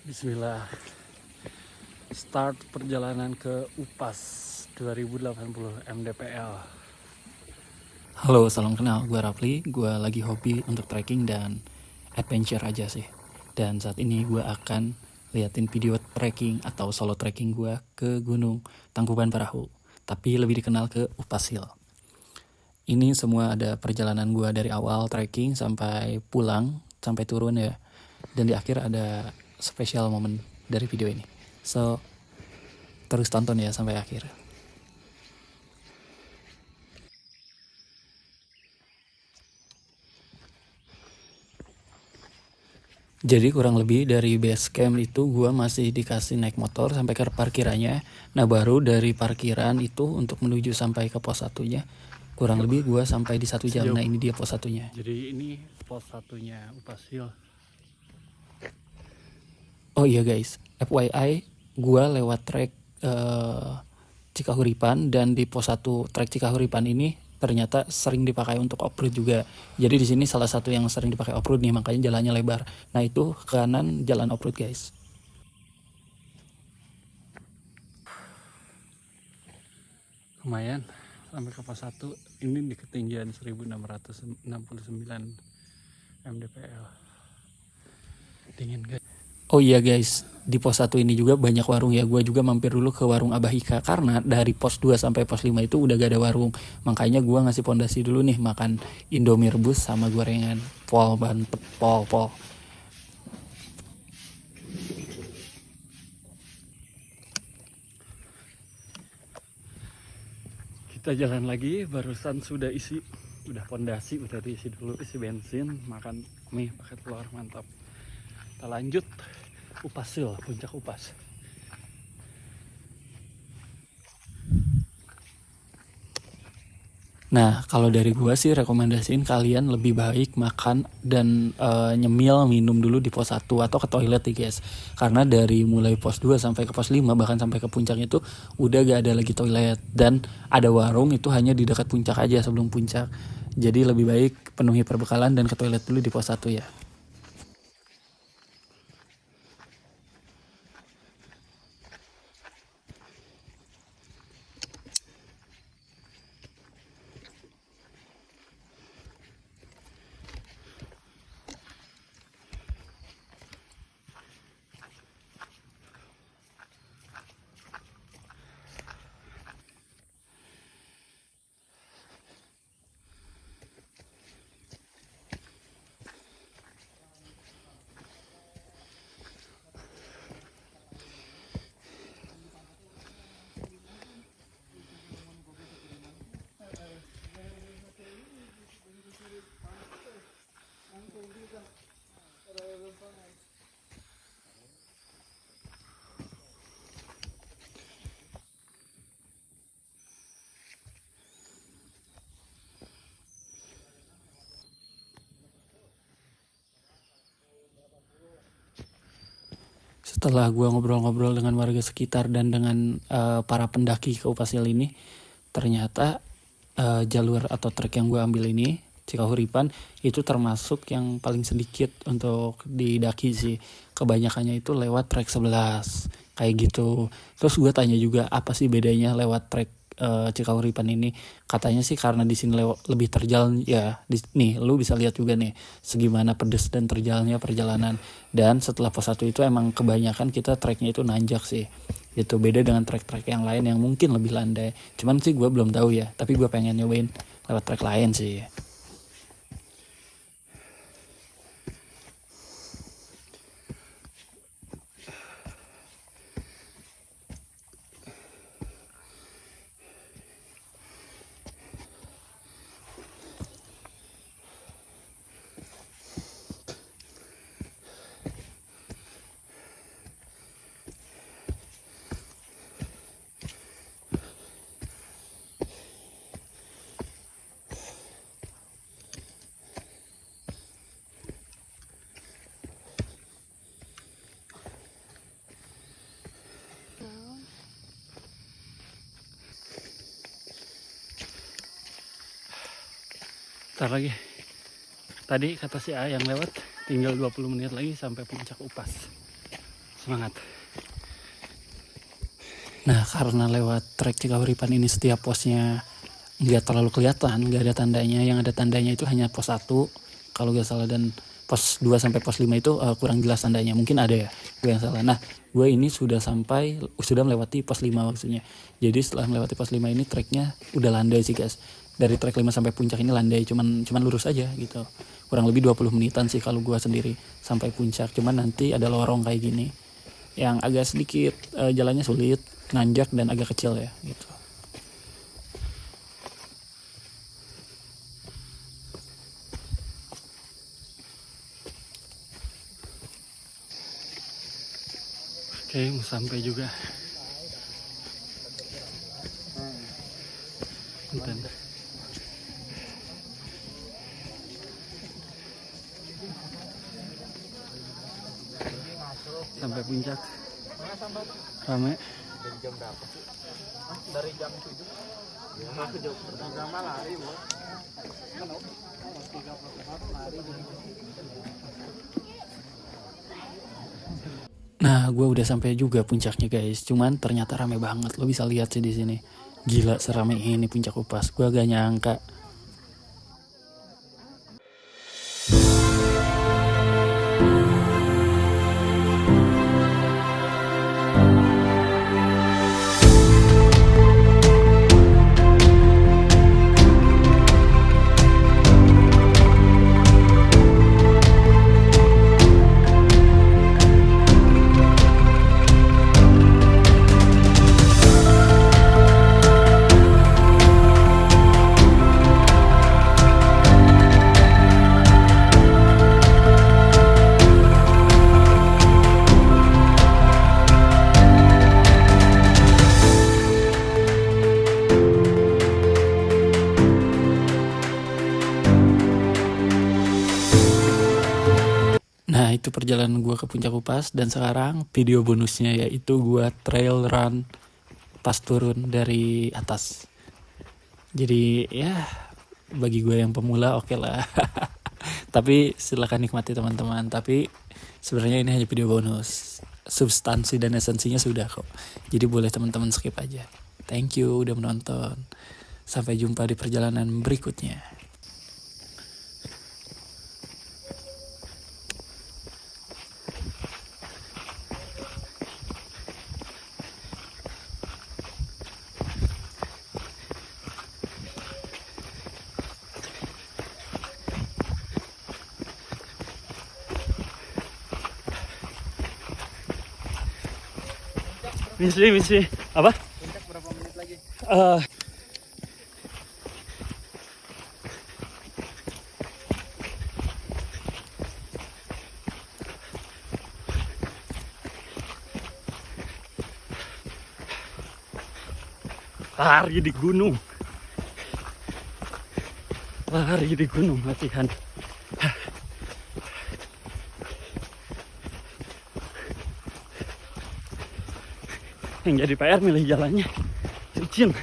Bismillah. Start perjalanan ke Upas 2080 MDPL. Halo, salam kenal. Gue Rafli. Gue lagi hobi untuk trekking dan adventure aja sih. Dan saat ini gue akan liatin video trekking atau solo trekking gue ke Gunung Tangkuban Parahu. Tapi lebih dikenal ke Upas Hill. Ini semua ada perjalanan gue dari awal trekking sampai pulang, sampai turun ya. Dan di akhir ada special moment dari video ini. So, terus tonton ya sampai akhir. Jadi kurang lebih dari base camp itu gue masih dikasih naik motor sampai ke parkirannya. Nah baru dari parkiran itu untuk menuju sampai ke pos satunya. Kurang lebih gue sampai di 1 jam. Nah ini dia pos satunya. Jadi ini pos satunya Upas Hill. Oh iya guys, FYI gue lewat trek Cikahuripan, dan di pos 1 trek Cikahuripan ini ternyata sering dipakai untuk off-road juga. Jadi di sini salah satu yang sering dipakai off-road nih, makanya jalannya lebar. Nah itu ke kanan jalan off-road guys. Lumayan sampai ke pos 1. Ini di ketinggian 1669 MDPL. Dingin guys. Oh iya guys, di pos 1 ini juga banyak warung ya. Gue juga mampir dulu ke warung Abah Hika, karena dari pos 2 sampai pos 5 itu udah gak ada warung. Makanya gue ngasih pondasi dulu nih, makan Indomie rebus sama gorengan. Pol, bantep, pol. Kita jalan lagi, barusan sudah isi, udah pondasi, udah diisi dulu, isi bensin, makan mie pakai telur, mantap. Kita lanjut Upas Hill, puncak Upas. Nah kalau dari gue sih rekomendasiin kalian lebih baik makan dan nyemil minum dulu di pos 1 atau ke toilet nih guys. Karena dari mulai pos 2 sampai ke pos 5 bahkan sampai ke puncak itu udah gak ada lagi toilet. Dan ada warung itu hanya di dekat puncak aja sebelum puncak. Jadi lebih baik penuhi perbekalan dan ke toilet dulu di pos 1 ya. Setelah gue ngobrol-ngobrol dengan warga sekitar dan dengan para pendaki ke Upas Hill ini, ternyata jalur atau trek yang gue ambil ini, Cikahuripan, itu termasuk yang paling sedikit untuk didaki sih. Kebanyakannya itu lewat trek 11 kayak gitu. Terus gue tanya juga apa sih bedanya lewat trek Cikahuripan ini. Katanya sih karena di sini lebih terjal ya. Nih lu bisa lihat juga nih segimana pedes dan terjalnya perjalanan. Dan setelah pos 1 itu emang kebanyakan kita treknya itu nanjak sih. Itu beda dengan trek-trek yang lain yang mungkin lebih landai. Cuman sih gue belum tahu ya, tapi gue pengen nyobain lewat trek lain sih. Ntar lagi. Tadi kata si A yang lewat tinggal 20 menit lagi sampai puncak Upas. Semangat. Nah, karena lewat trek Cikahuripan ini setiap posnya nggak terlalu kelihatan, nggak ada tandanya. Yang ada tandanya itu hanya pos 1 kalau nggak salah, dan pos 2 sampai pos 5 itu kurang jelas tandanya. Mungkin ada ya, gue yang salah. Nah, gue ini sudah melewati pos 5 maksudnya. Jadi setelah melewati pos 5 ini treknya udah landai sih guys. Dari trek 5 sampai puncak ini landai, cuman lurus aja gitu. Kurang lebih 20 menitan sih kalau gue sendiri sampai puncak. Cuman nanti ada lorong kayak gini yang agak sedikit jalannya sulit, nanjak dan agak kecil ya gitu. Oke, mau sampai juga. Bentar. Sampai puncak. Rame. Dari jam berapa sih? Dari jam 7. Ya, ke jam pertama lari, Bos. Nah, gue udah sampai juga puncaknya guys. Cuman ternyata rame banget. Lo bisa lihat sih di sini. Gila serame ini puncak Upas. Gue agak nyangka. Nah, itu perjalanan gue ke puncak Upas. Dan sekarang video bonusnya yaitu gue trail run pas turun dari atas. Jadi ya bagi gue yang pemula oke lah. Tapi silakan nikmati teman-teman. Tapi sebenarnya ini hanya video bonus. Substansi dan esensinya sudah kok. Jadi boleh teman-teman skip aja. Thank you udah menonton. Sampai jumpa di perjalanan berikutnya. Misi apa? Puncak berapa menit lagi? Lari di gunung latihan. Yang jadi PR milih jalannya licin.